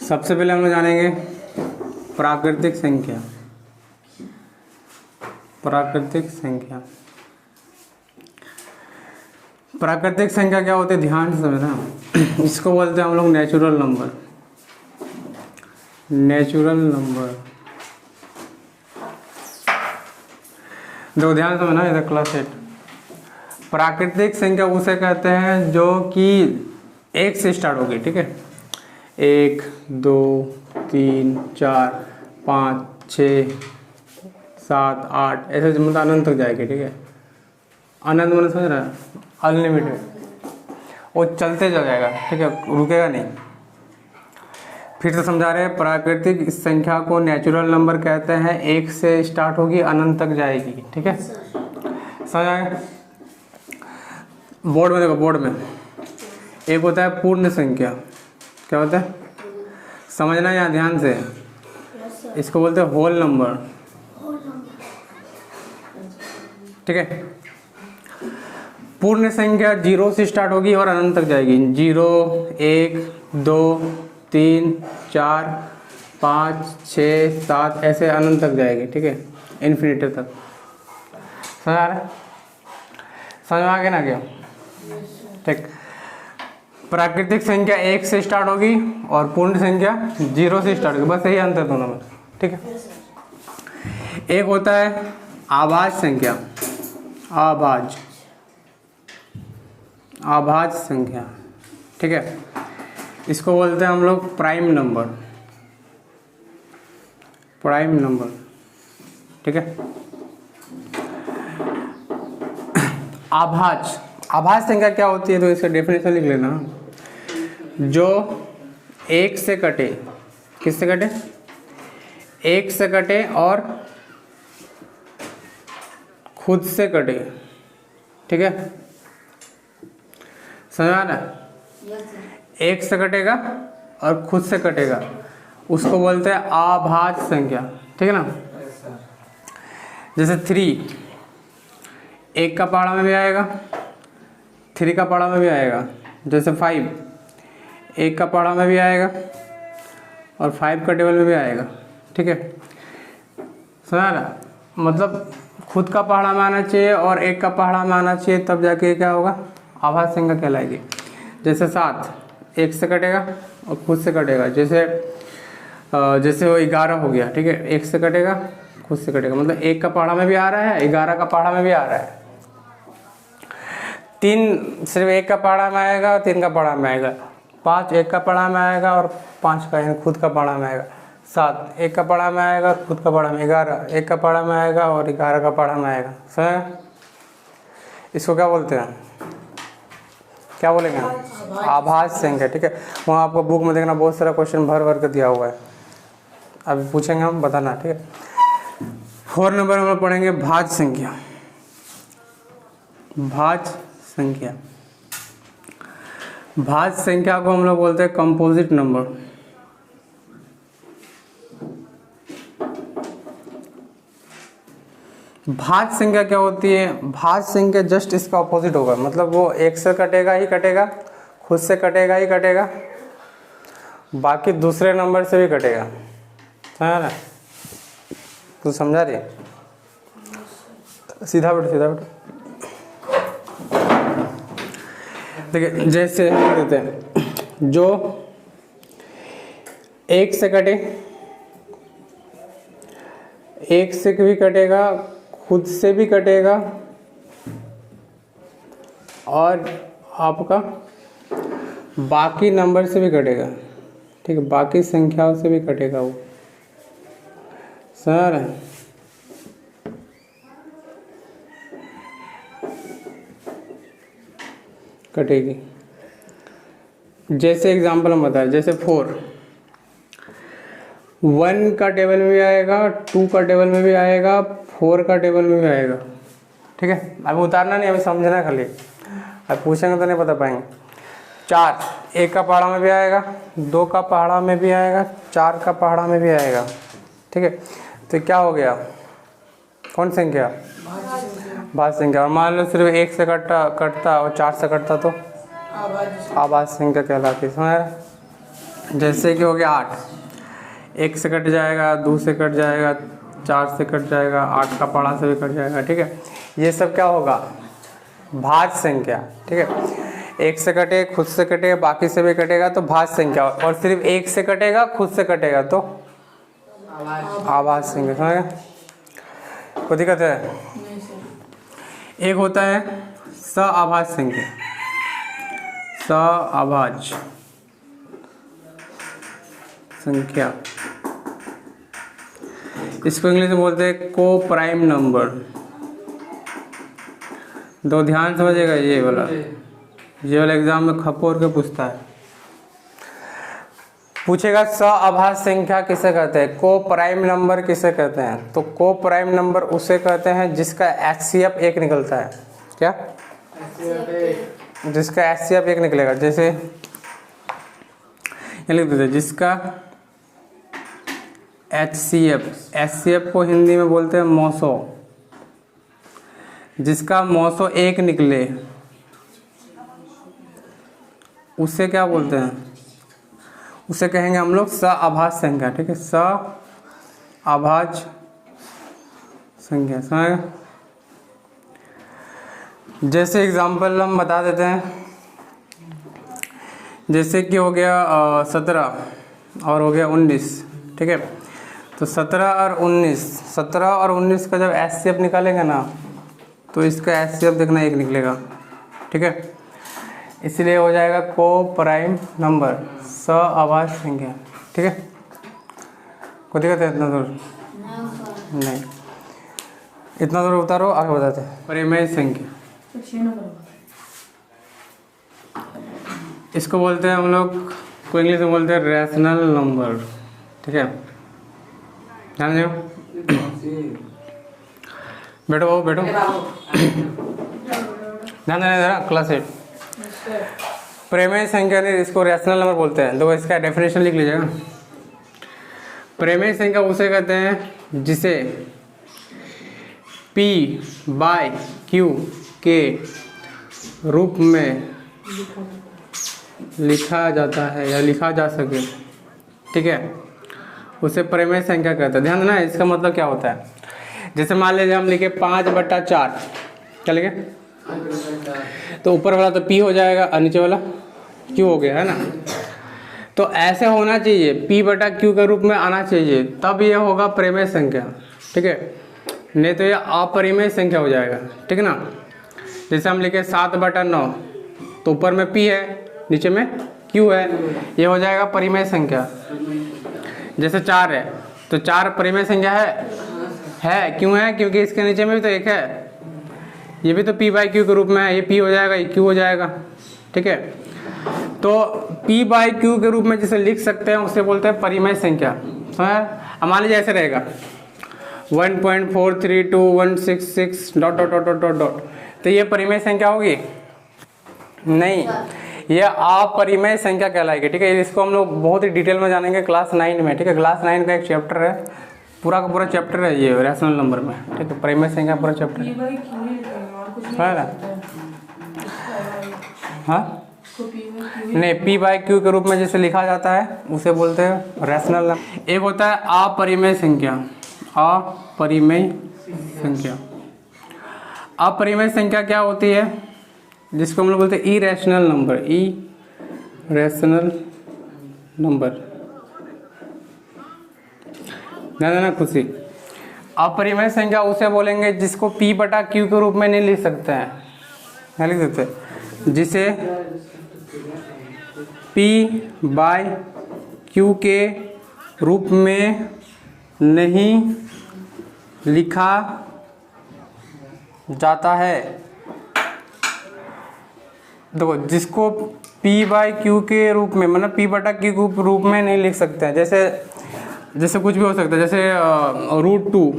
सबसे पहले हम लोग जानेंगे प्राकृतिक संख्या। प्राकृतिक संख्या, प्राकृतिक संख्या क्या होती है ध्यान से समझना। इसको बोलते हैं हम लोग नेचुरल नंबर। नेचुरल नंबर, देखो ध्यान से समझना, इधर क्लास 8। प्राकृतिक संख्या उसे कहते हैं जो कि 1 से स्टार्ट होगी, ठीक है। 1 2 3 4 5 6 7 8 ऐसे मतलब अनंत तक जाएगी, ठीक है। अनंत मतलब समझ रहा है, अनलिमिटेड, वो चलते चल जाएगा, ठीक है, रुकेगा नहीं। फिर से समझा रहे हैं, प्राकृतिक संख्या को नेचुरल नंबर कहते हैं। 1 से स्टार्ट होगी, अनंत तक जाएगी, ठीक है। समझ आए? बोर्ड में देखो, बोर्ड में एक होता है पूर्ण संख्या। क्या होता है समझना यहाँ ध्यान से, इसको बोलते हैं होल नंबर, ठीक है। पूर्ण संख्या 0 से स्टार्ट होगी और अनंत तक जाएगी। 0 1 2 3 4 5 6 7 ऐसे अनंत तक जाएगी, ठीक है, इन्फिनिटी तक। समझ आ रहा है? समझ आ गया ना क्या? ठीक। प्राकृतिक संख्या 1 से स्टार्ट होगी और पूर्ण संख्या 0 से स्टार्ट होगी, बस यही अंतर दोनों में, ठीक है। एक होता है आभाज्य संख्या, आभाज्य, आभाज्य संख्या, ठीक है। इसको बोलते हैं हम लोग प्राइम नंबर, प्राइम नंबर, ठीक है। आभाज्य, आभाज्य संख्या क्या होती है तो इसका डेफिनेशन लिख लेना। जो 1 से कटे, किससे कटे? 1 से कटे और खुद से कटे, ठीक है। समझ आ रहा है? 1 से कटेगा और खुद से कटेगा, उसको बोलते हैं आभाज्य संख्या, ठीक है ना। जैसे 3 1 का पहाड़ा में भी आएगा, 3 का पहाड़ा में भी आएगा। जैसे 5 1 का पहाड़ा में भी आएगा और 5 का टेबल में भी आएगा, ठीक है। समझ रहा? मतलब खुद का पहाड़ा में आना चाहिए और 1 का पहाड़ा में आना चाहिए, तब जाके क्या होगा, आभाज्य संख्या कहलाएगी। जैसे 7 1 से कटेगा और खुद से कटेगा। जैसे वो 11 हो गया, ठीक है, 1 से कटेगा खुद से कटेगा, मतलब 1 का पहाड़ा में भी आ रहा है, 11 का पहाड़ा में भी आ रहा है। 3 सिर्फ 1 का पहाड़ा में आएगा और 3 का पहाड़ा में आएगा। 5 1 का पहाड़ा में आएगा और 5 का खुद का पहाड़ा में आएगा। 7 1 का पहाड़ा में आएगा और खुद का पहाड़ा में। 11 1 का पहाड़ा में आएगा और 11 का पहाड़ा में आएगा। समझ? इसको क्या बोलते हैं, क्या बोलेंगे? आभाज्य संख्या, ठीक है। वहाँ आपको बुक में देखना, बहुत सारा क्वेश्चन भर भर कर दिया हुआ है, अभी पूछेंगे हम, बताना, ठीक है। 4 नंबर हम लोग पढ़ेंगे भाज्य संख्या। भाज्य संख्या, भाज्य संख्या को हम लोग बोलते हैं कंपोजिट नंबर। भाज्य संख्या क्या होती है? भाज्य संख्या जस्ट इसका ऑपोजिट होगा, मतलब वो 1 से कटेगा ही कटेगा, खुद से कटेगा ही कटेगा, बाकी दूसरे नंबर से भी कटेगा। समझा ना? तू समझा रही? सीधा बैठो, सीधा बैठो। देखिए जैसे देते हैं, जो 1 से कटे, 1 से भी कटेगा, खुद से भी कटेगा और आपका बाकी नंबर से भी कटेगा, ठीक है, बाकी संख्याओं से भी कटेगा वो। सर कटेगी। जैसे एग्जांपल हम बताएं, जैसे 4 1 का टेबल में भी आएगा, 2 का टेबल में भी आएगा, 4 का टेबल में भी आएगा, ठीक है। अभी उतारना नहीं, अभी समझना खाली, अब पूछेंगे तो नहीं बता पाएंगे। 4 1 का पहाड़ा में भी आएगा, 2 का पहाड़ा में भी आएगा, 4 का पहाड़ा में भी आएगा, ठीक है। तो क्या हो गया, कौन संख्या? भाज्य संख्या। और मान लो सिर्फ 1 से कटता और 4 से कटता तो आभाज्य संख्या कहलाती है। समझ? जैसे कि हो गया 8, 1 से कट जाएगा, 2 से कट जाएगा, 4 से कट जाएगा, 8 का पढ़ा से भी कट जाएगा, ठीक है। ये सब क्या होगा, भाज्य संख्या, ठीक है। 1 से कटे, खुद से कटेगा, बाकी से भी कटेगा तो भाज्य संख्या, और सिर्फ 1 से कटेगा, खुद से कटेगा तो आभाज्य संख्या। समझ गए, कोई दिक्कत है? एक होता है सअभाज्य संख्या, सअभाज्य संख्या, इसको इंग्लिश में बोलते हैं को प्राइम नंबर। दो ध्यान समझिएगा, ये वाला एग्जाम में खपोर के पूछता है, पूछेगा सअभाज्य संख्या किसे कहते हैं, को प्राइम नंबर किसे कहते हैं। तो को प्राइम नंबर उसे कहते हैं जिसका HCF 1 निकलता है। क्या? जिसका HCF 1 निकलेगा। जैसे ये लिख देते, जिसका HCF को हिंदी में बोलते हैं मौसो, जिसका मौसो 1 निकले उसे क्या बोलते हैं, उसे कहेंगे हम लोग सअभाज्य संख्या, ठीक है, सअभाज्य संख्या। समझ? जैसे एग्जांपल हम बता देते हैं, जैसे कि हो गया 17 और हो गया 19, ठीक है। तो 17 और 19 का जब HCF निकालेंगे ना, तो इसका HCF देखना 1 निकलेगा, ठीक है। इसलिए हो जाएगा को प्राइम नंबर, सअभाज्य संख्या, ठीक है। कोई दिक्कत है इतना दूर? नहीं, इतना दूर उतारो, आगे बताते हैं। परिमेय संख्या, इसको बोलते हैं हम लोग, को इंग्लिश में बोलते हैं रैशनल नंबर, ठीक है। ध्यान दो, बैठो बाबू बैठो, ध्यान देना जरा, क्लास 8। परिमेय संख्या नहीं, इसको रैशनल नंबर बोलते हैं। देखो इसका डेफिनेशन लिख लीजिएगा। परिमेय संख्या उसे कहते हैं जिसे P/Q के रूप में लिखा जाता है या लिखा जा सके, ठीक है, उसे परिमेय संख्या कहते हैं। ध्यान देना, इसका मतलब क्या होता है। जैसे मान लीजिए हम लिखे 5/4, क्या लिखे, तो ऊपर वाला तो P हो जाएगा और नीचे वाला Q हो गया, है ना। तो ऐसे होना चाहिए, P/Q के रूप में आना चाहिए, तब ये होगा परिमेय संख्या, ठीक है। नहीं तो ये अपरिमेय संख्या हो जाएगा, ठीक है ना। जैसे हम लिखे 7/9, तो ऊपर में P है, नीचे में Q है, ये हो जाएगा परिमेय संख्या। जैसे 4 है, तो 4 परिमेय संख्या है, क्यों है, क्योंकि इसके नीचे में भी तो 1 है, ये भी तो P/Q के रूप में है, ये P हो जाएगा, ये Q हो जाएगा, ठीक है। तो P/Q के रूप में जिसे लिख सकते हैं उसे बोलते हैं परिमेय संख्या। समझ? मान लीजिए ऐसे रहेगा 1.432.166 ... तो ये परिमेय संख्या होगी? नहीं, ये अपरिमेय संख्या कहलाएगी, ठीक है। इसको हम लोग बहुत ही डिटेल में जानेंगे क्लास 9 में, ठीक है। क्लास 9 का एक चैप्टर है, पूरा का पूरा चैप्टर है ये रैशनल नंबर में, ठीक है। परिमेय संख्या पूरा चैप्टर है ना। हाँ नहीं, P/Q के रूप में जैसे लिखा जाता है उसे बोलते हैं रैशनल नंबर। एक होता है अपरिमेय संख्या, अपरिमेय संख्या। अपरिमेय संख्या क्या होती है, जिसको हम लोग बोलते हैं इरेशनल नंबर, इरेशनल नंबर। ध्यान देना खुशी। अपरिमेय संख्या उसे बोलेंगे जिसको P/Q के रूप में नहीं लिख सकते हैं, क्या लिख सकते हैं, जिसे P/Q के रूप में नहीं लिखा जाता है। देखो, जिसको P/Q के रूप में, मतलब P/Q के रूप में नहीं लिख सकते हैं, जैसे कुछ भी हो सकता है, जैसे √2,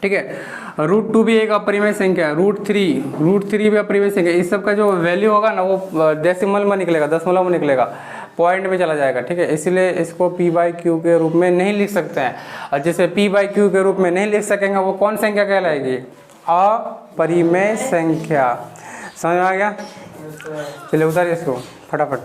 ठीक है। √2 भी एक अपरिमेय संख्या है, √3 भी अपरिमेय संख्या। इस सब का जो वैल्यू होगा ना, वो डेसिमल में निकलेगा, दशमलव में निकलेगा, पॉइंट में चला जाएगा, ठीक है। इसलिए इसको P/Q के रूप में नहीं लिख सकते हैं। और जैसे P/Q के रूप में नहीं लिख सकेंगे, वो कौन संख्या कहलाएगी, अपरिमेय संख्या। समझ में आ गया? चलिए उतारिए इसको फटाफट।